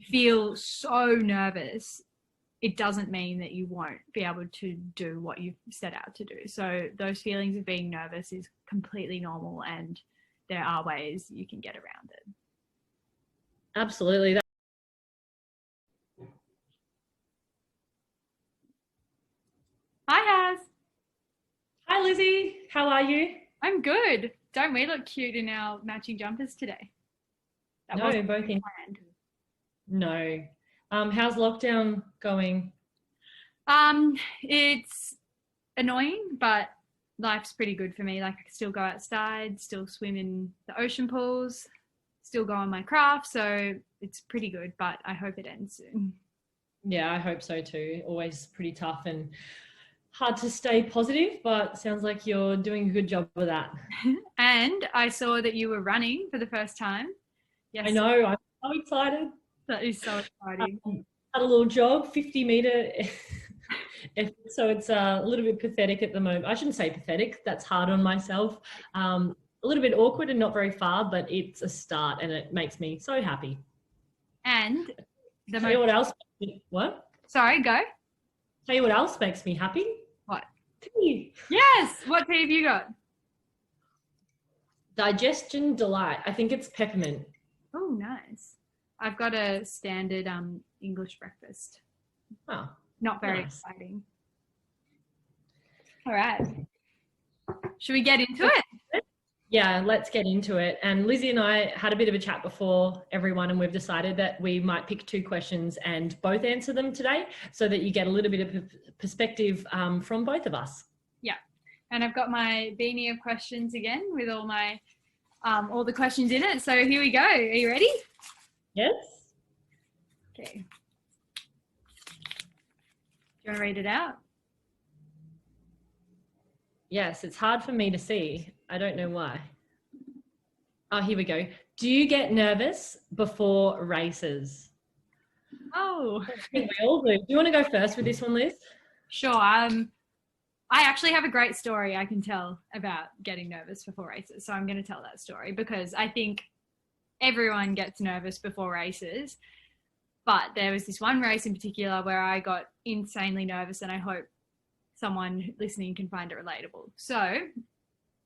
feel so nervous, it doesn't mean that you won't be able to do what you've set out to do. So those feelings of being nervous is completely normal, and there are ways you can get around it. Absolutely. Hi, Haz. Hi, Lizzie. How are you? I'm good. Don't we look cute in our matching jumpers today? That No, wasn't both in. planned. No. How's lockdown going? It's annoying, but life's pretty good for me. Like, I can still go outside, still swim in the ocean pools, still go on my craft. So it's pretty good, but I hope it ends soon. Yeah, I hope so too. Always pretty tough and hard to stay positive, but sounds like you're doing a good job of that. And I saw that you were running for the first time. Yes. I know. I'm so excited. That is so exciting. Had a little jog, 50-meter. So it's a little bit pathetic at the moment. I shouldn't say pathetic. That's hard on myself. A little bit awkward and not very far, but it's a start and it makes me so happy. And tell you what else? What? Sorry, go. Tell you what else makes me happy? What? Tea. Yes. What tea have you got? Digestion Delight. I think it's peppermint. Oh, nice. I've got a standard English breakfast. Oh, not very exciting. All right. Should we get into it? Yeah, let's get into it. And Lizzie and I had a bit of a chat before everyone, and we've decided that we might pick 2 questions and both answer them today so that you get a little bit of perspective from both of us. Yeah. And I've got my beanie of questions again with all my all the questions in it. So here we go. Are you ready? Yes. Okay. Do you want to read it out? Yes, it's hard for me to see. I don't know why. Oh, here we go. Do you get nervous before races? Oh. I think we all do. Do you want to go first with this one, Liz? Sure. I actually have a great story I can tell about getting nervous before races. So I'm going to tell that story because I think everyone gets nervous before races. But there was this one race in particular where I got insanely nervous, and I hope someone listening can find it relatable. So,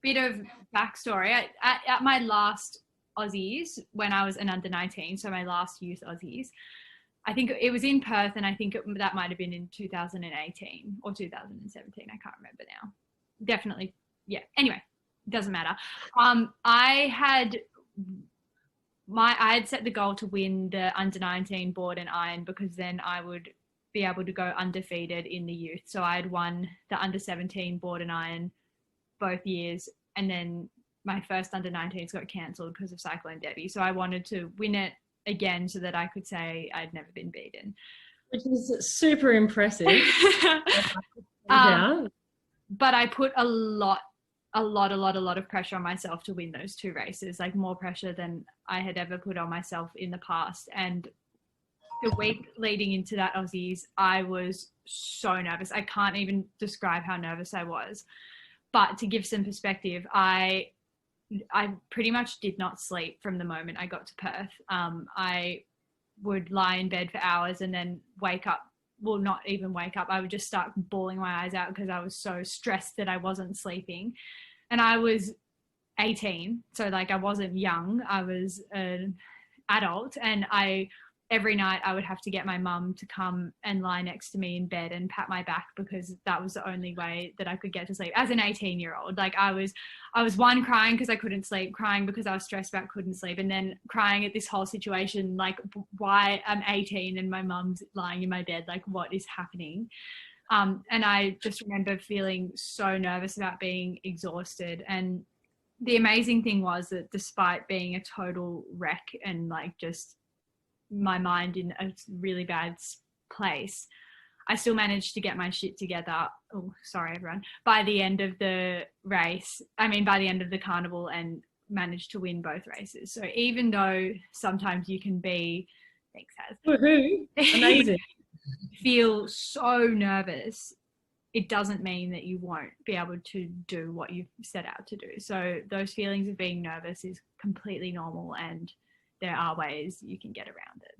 bit of backstory. At my last Aussies, when I was an under-19, so my last youth Aussies, I think it was in Perth, and I think that might have been in 2018 or 2017. I can't remember now. Definitely, yeah. Anyway, doesn't matter. I had set the goal to win the under-19 board and iron because then I would be able to go undefeated in the youth. So I had won the under-17 board and iron both years, and then my first under-19s got cancelled because of Cyclone Debbie. So I wanted to win it again so that I could say I'd never been beaten. Which is super impressive. But I put a lot of pressure on myself to win those 2 races, like more pressure than I had ever put on myself in the past. And the week leading into that Aussies, I was so nervous. I can't even describe how nervous I was. But to give some perspective, I pretty much did not sleep from the moment I got to Perth. I would lie in bed for hours and then wake up. Well, not even wake up. I would just start bawling my eyes out because I was so stressed that I wasn't sleeping. And I was 18, so like I wasn't young. I was an adult, and every night I would have to get my mum to come and lie next to me in bed and pat my back because that was the only way that I could get to sleep as an 18-year-old. Like I was one, crying because I couldn't sleep, crying because I was stressed about couldn't sleep, and then crying at this whole situation, like why I'm 18 and my mum's lying in my bed, like what is happening? And I just remember feeling so nervous about being exhausted. And the amazing thing was that despite being a total wreck and like just my mind in a really bad place, I still managed to get my shit together. Oh, sorry, everyone. By the end of the race, by the end of the carnival, and managed to win both races. So even though sometimes you can be, thanks, Haz. Woohoo! Amazing. Feel so nervous, it doesn't mean that you won't be able to do what you've set out to do. So those feelings of being nervous is completely normal, and there are ways you can get around it.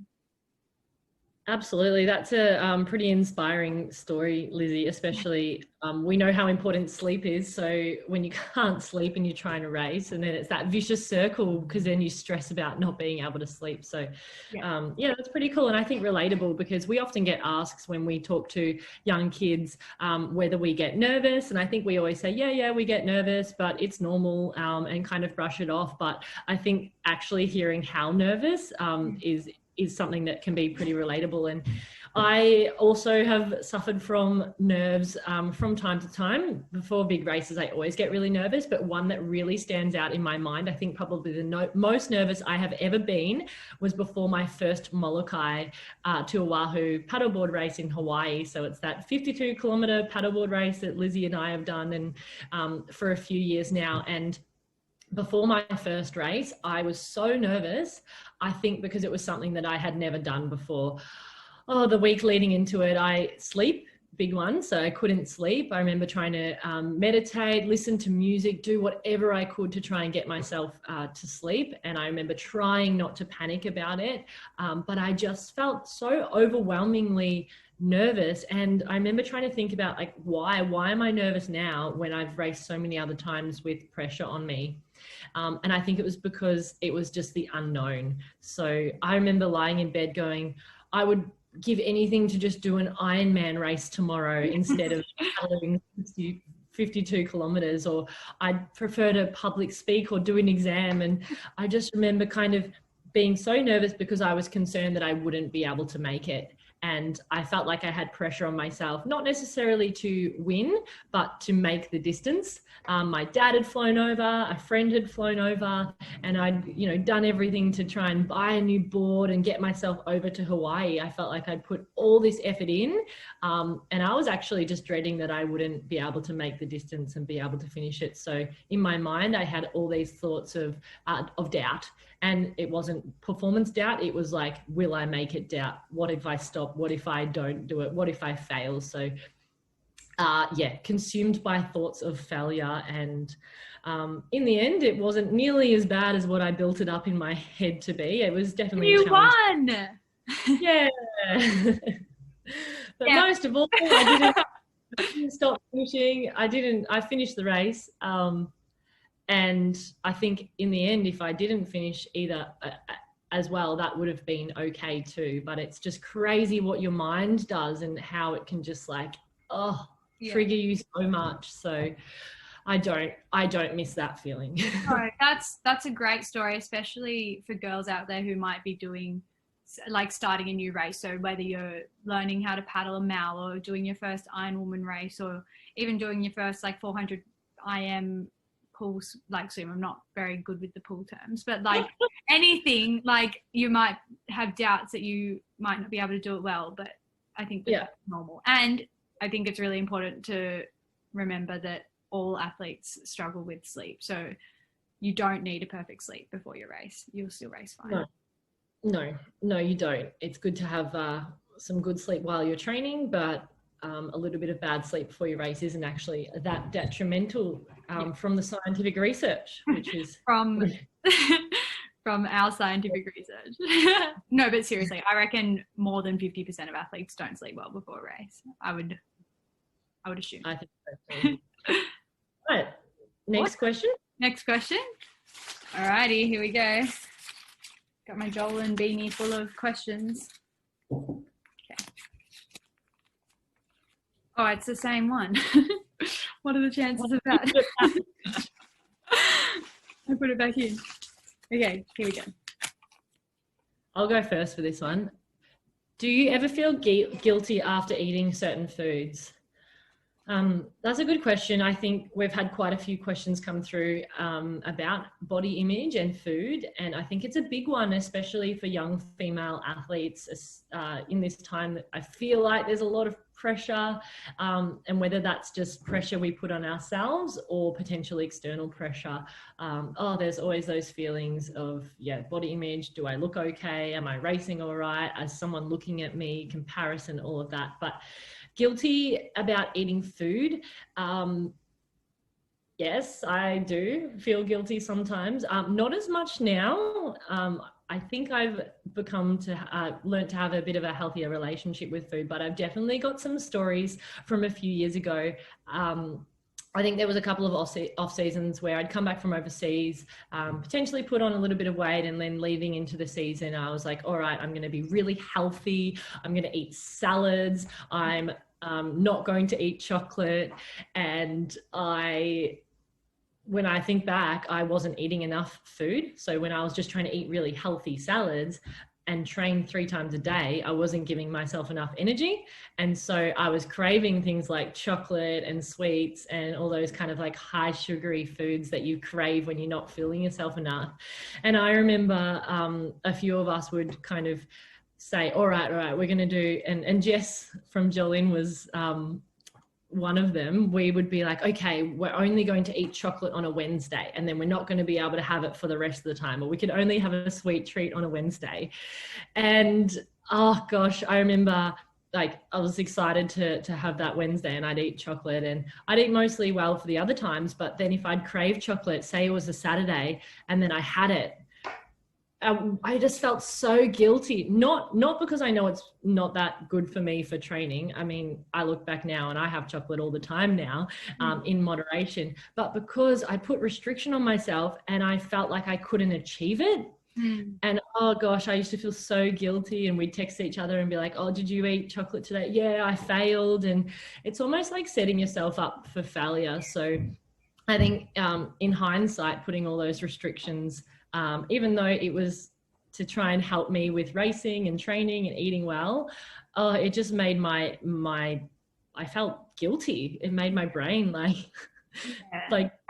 Absolutely. That's a pretty inspiring story, Lizzie, especially we know how important sleep is. So when you can't sleep and you're trying to race, and then it's that vicious circle because then you stress about not being able to sleep. So yeah, that's pretty cool. And I think relatable because we often get asked when we talk to young kids whether we get nervous. And I think we always say, yeah, we get nervous, but it's normal and kind of brush it off. But I think actually hearing how nervous is something that can be pretty relatable. And I also have suffered from nerves from time to time. Before big races, I always get really nervous, but one that really stands out in my mind, I think probably the most nervous I have ever been was before my first Molokai to Oahu paddleboard race in Hawaii. So it's that 52-kilometer paddleboard race that Lizzie and I have done and for a few years now. And before my first race, I was so nervous, I think because it was something that I had never done before. Oh, the week leading into it, big one. So I couldn't sleep. I remember trying to meditate, listen to music, do whatever I could to try and get myself to sleep. And I remember trying not to panic about it. But I just felt so overwhelmingly nervous. And I remember trying to think about like, why am I nervous now when I've raced so many other times with pressure on me? And I think it was because it was just the unknown. So I remember lying in bed going, I would give anything to just do an Ironman race tomorrow instead of paddling 52 kilometers, or I'd prefer to public speak or do an exam. And I just remember kind of being so nervous because I was concerned that I wouldn't be able to make it. And I felt like I had pressure on myself, not necessarily to win, but to make the distance. My dad had flown over, a friend had flown over, and I'd, done everything to try and buy a new board and get myself over to Hawaii. I felt like I'd put all this effort in, and I was actually just dreading that I wouldn't be able to make the distance and be able to finish it. So in my mind, I had all these thoughts of doubt. And it wasn't performance doubt. It was like, will I make it doubt? What if I stop? What if I don't do it? What if I fail? So consumed by thoughts of failure. And in the end, it wasn't nearly as bad as what I built it up in my head to be. It was definitely you won. Yeah. But most of all, I didn't stop finishing. I finished the race. And I think in the end, if I didn't finish either as well, that would have been okay too. But it's just crazy what your mind does and how it can just trigger you so much. So I don't miss that feeling. Oh, that's a great story, especially for girls out there who might be doing like starting a new race. So whether you're learning how to paddle a mal or doing your first Ironwoman race or even doing your first 400 IM pool swim. I'm not very good with the pool terms, but anything, you might have doubts that you might not be able to do it well, but I think that's normal. And I think it's really important to remember that all athletes struggle with sleep. So you don't need a perfect sleep before your race. You'll still race fine. No, you don't. It's good to have some good sleep while you're training, but a little bit of bad sleep before your race isn't actually that detrimental from the scientific research, which is from our scientific research. No, but seriously, I reckon more than 50% of athletes don't sleep well before a race. I would assume. I think so too. Right. Next question. Alrighty, here we go. Got my Jolin beanie full of questions. Oh, it's the same one. What are the chances of that? I put it back in. Okay, here we go. I'll go first for this one. Do you ever feel guilty after eating certain foods? That's a good question. I think we've had quite a few questions come through about body image and food. And I think it's a big one, especially for young female athletes in this time. I feel like there's a lot of pressure, and whether that's just pressure we put on ourselves or potentially external pressure. There's always those feelings of, body image. Do I look okay? Am I racing all right? As someone looking at me, comparison, all of that. But guilty about eating food. Yes, I do feel guilty sometimes. Not as much now. I think I've become to learned to have a bit of a healthier relationship with food, but I've definitely got some stories from a few years ago. I think there was a couple of off seasons where I'd come back from overseas, potentially put on a little bit of weight, and then leaving into the season, I was like, all right, I'm going to be really healthy. I'm going to eat salads. I'm not going to eat chocolate. And when I think back, I wasn't eating enough food. So when I was just trying to eat really healthy salads and train 3 times a day, I wasn't giving myself enough energy. And so I was craving things like chocolate and sweets and all those kind of like high sugary foods that you crave when you're not feeling yourself enough. And I remember a few of us would kind of say, all right, we're going to do, and Jess from Jolyn was one of them. We would be like, okay, we're only going to eat chocolate on a Wednesday, and then we're not going to be able to have it for the rest of the time, or we could only have a sweet treat on a Wednesday. And oh gosh, I remember like I was excited to have that Wednesday, and I'd eat chocolate, and I'd eat mostly well for the other times. But then if I'd crave chocolate, say it was a Saturday, and then I had it, I just felt so guilty, not because I know it's not that good for me for training. I mean, I look back now and I have chocolate all the time now, in moderation, but because I put restriction on myself and I felt like I couldn't achieve it. And oh gosh, I used to feel so guilty, and we'd text each other and be like, oh, did you eat chocolate today? Yeah, I failed. And it's almost like setting yourself up for failure. So I think in hindsight, putting all those restrictions, even though it was to try and help me with racing and training and eating well, it just made I felt guilty. It made my brain like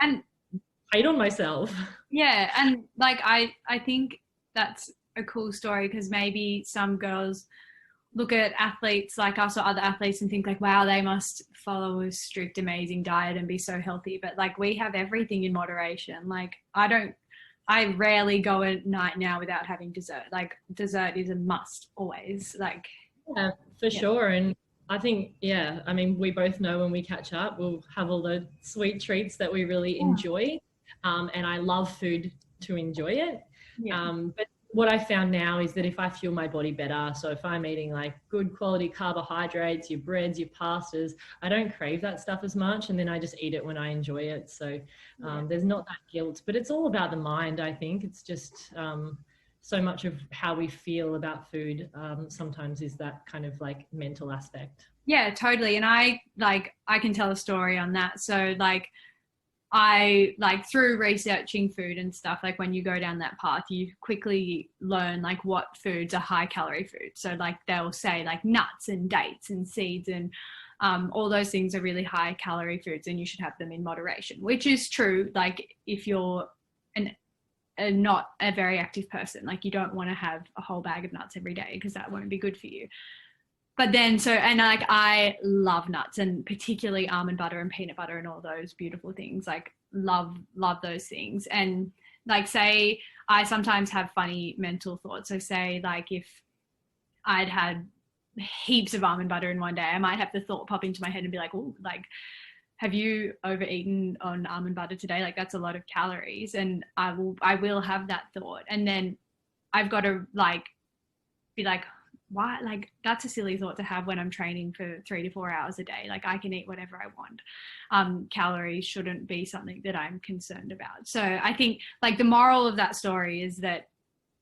and hate on myself. Yeah, and like I think that's a cool story, because maybe some girls look at athletes like us or other athletes and think like, wow, they must follow a strict, amazing diet and be so healthy. But like, we have everything in moderation. Like I rarely go a night now without having dessert. Like dessert is a must always. Like, yeah, for sure. And I think, yeah, I mean, we both know when we catch up, we'll have all the sweet treats that we really enjoy. And I love food to enjoy it. But what I found now is that if I fuel my body better, so if I'm eating like good quality carbohydrates, your breads, your pastas, I don't crave that stuff as much, and then I just eat it when I enjoy it. So there's not that guilt, but it's all about the mind. I think it's just so much of how we feel about food sometimes is that kind of like mental aspect. Yeah, totally. And I can tell a story on that. So like, I like through researching food and stuff, like when you go down that path, you quickly learn like what foods are high calorie foods. So like they'll say like nuts and dates and seeds and all those things are really high calorie foods, and you should have them in moderation, which is true. Like if you're not a very active person, like you don't want to have a whole bag of nuts every day, because that won't be good for you. But then, and like, I love nuts, and particularly almond butter and peanut butter and all those beautiful things, like love those things. And like, say I sometimes have funny mental thoughts. So say like, if I'd had heaps of almond butter in one day, I might have the thought pop into my head and be like, oh, like, have you overeaten on almond butter today? Like that's a lot of calories. And I will have that thought. And then I've got to like, be like, why? Like that's a silly thought to have when I'm training for 3 to 4 hours a day. Like I can eat whatever I want. Calories shouldn't be something that I'm concerned about. So I think like the moral of that story is that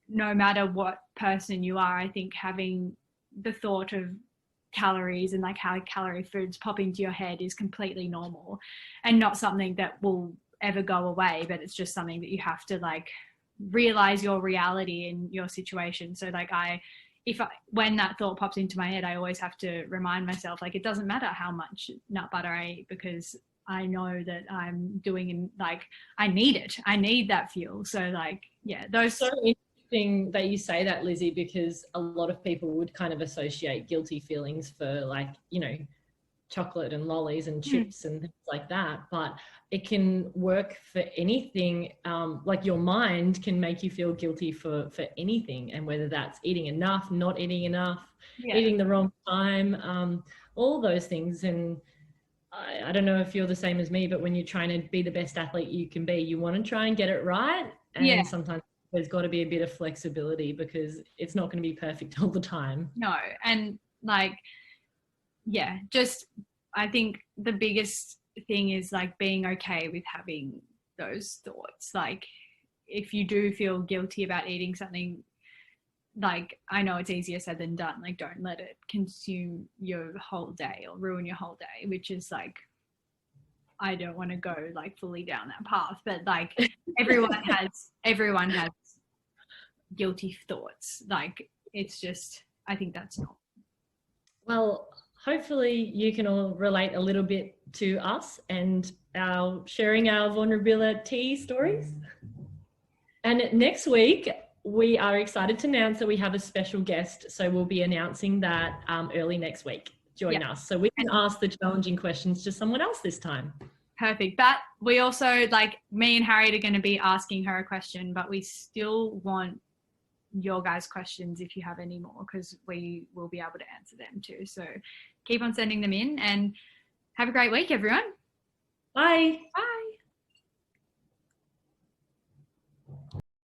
no matter what person you are, I think having the thought of calories and like high calorie foods pop into your head is completely normal, and not something that will ever go away, but it's just something that you have to like realize your reality in your situation. So like when that thought pops into my head, I always have to remind myself, like, it doesn't matter how much nut butter I eat, because I know that I'm doing, and like, I need it. I need that fuel. So like, yeah, those. So interesting that you say that, Lizzie, because a lot of people would kind of associate guilty feelings for like, you know, chocolate and lollies and chips and things like that, but it can work for anything. Like your mind can make you feel guilty for anything, and whether that's eating enough, not eating enough, eating the wrong time, all those things. And I don't know if you're the same as me, but when you're trying to be the best athlete you can be, you want to try and get it right, and sometimes there's got to be a bit of flexibility because it's not going to be perfect all the time. No. And like, yeah, just, I think the biggest thing is like being okay with having those thoughts. Like if you do feel guilty about eating something, like I know it's easier said than done, like don't let it consume your whole day or ruin your whole day, which is like, I don't want to go like fully down that path, but like everyone has guilty thoughts. Like it's just, I think that's not. Well, hopefully you can all relate a little bit to us and our sharing our vulnerability stories. And next week, we are excited to announce that we have a special guest. So we'll be announcing that early next week. Join us. So we can ask the challenging questions to someone else this time. Perfect. But we also, like, me and Harriet are going to be asking her a question, but we still want your guys' questions if you have any more, because we will be able to answer them too. So keep on sending them in and have a great week, everyone. Bye. Bye.